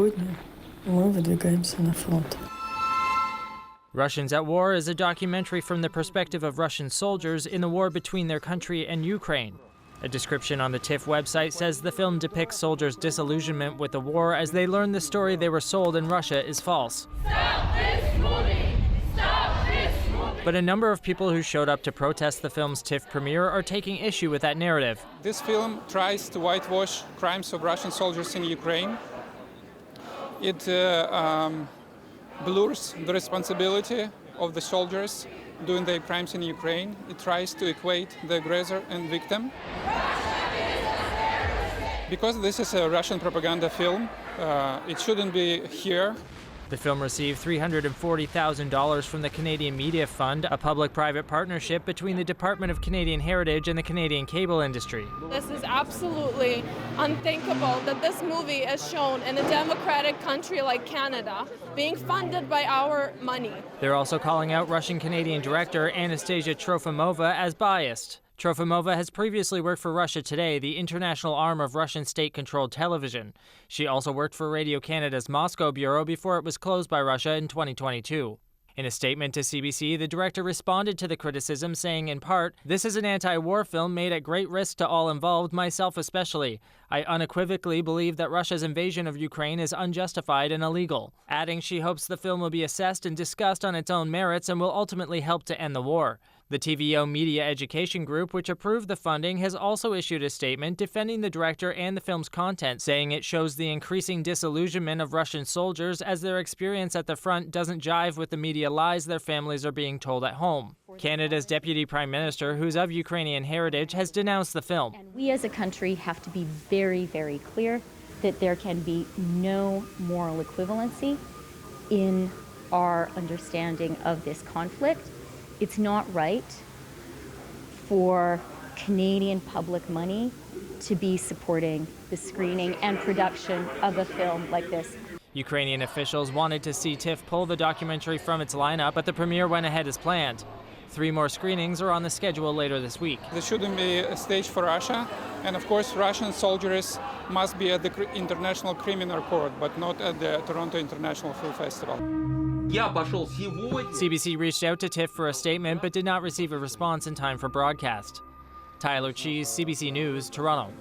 Сегодня мы выдвигаемся на фронт. Russians at War is a documentary from the perspective of Russian soldiers in the war between their country and Ukraine. A description on the TIFF website says the film depicts soldiers' disillusionment with the war as they learn the story they were sold in Russia is false. Stop this movie! Stop this movie! But a number of people who showed up to protest the film's TIFF premiere are taking issue with that narrative. This film tries to whitewash crimes of Russian soldiers in Ukraine. It blurs the responsibility of the soldiers doing their crimes in Ukraine. It tries to equate the aggressor and victim. Because this is a Russian propaganda film, it shouldn't be here. The film received $340,000 from the Canadian Media Fund, a public-private partnership between the Department of Canadian Heritage and the Canadian cable industry. This is absolutely unthinkable that this movie is shown in a democratic country like Canada, being funded by our money. They're also calling out Russian-Canadian director Anastasia Trofimova as biased. Trofimova has previously worked for Russia Today, the international arm of Russian state-controlled television. She also worked for Radio Canada's Moscow bureau before it was closed by Russia in 2022. In a statement to CBC, the director responded to the criticism, saying in part, "This is an anti-war film made at great risk to all involved, myself especially. I unequivocally believe that Russia's invasion of Ukraine is unjustified and illegal," adding she hopes the film will be assessed and discussed on its own merits and will ultimately help to end the war. The TVO Media Education Group, which approved the funding, has also issued a statement defending the director and the film's content, saying it shows the increasing disillusionment of Russian soldiers as their experience at the front doesn't jive with the media lies their families are being told at home. Canada's Deputy Prime Minister, who's of Ukrainian heritage, has denounced the film. And we as a country have to be very, very clear that there can be no moral equivalency in our understanding of this conflict. It's not right for Canadian public money to be supporting the screening and production of a film like this. Ukrainian officials wanted to see TIFF pull the documentary from its lineup, but the premiere went ahead as planned. 3 more screenings are on the schedule later this week. There shouldn't be a stage for Russia, and of course Russian soldiers must be at the International Criminal Court, but not at the Toronto International Film Festival. CBC reached out to TIFF for a statement but did not receive a response in time for broadcast. Tyler Cheese, CBC News, Toronto.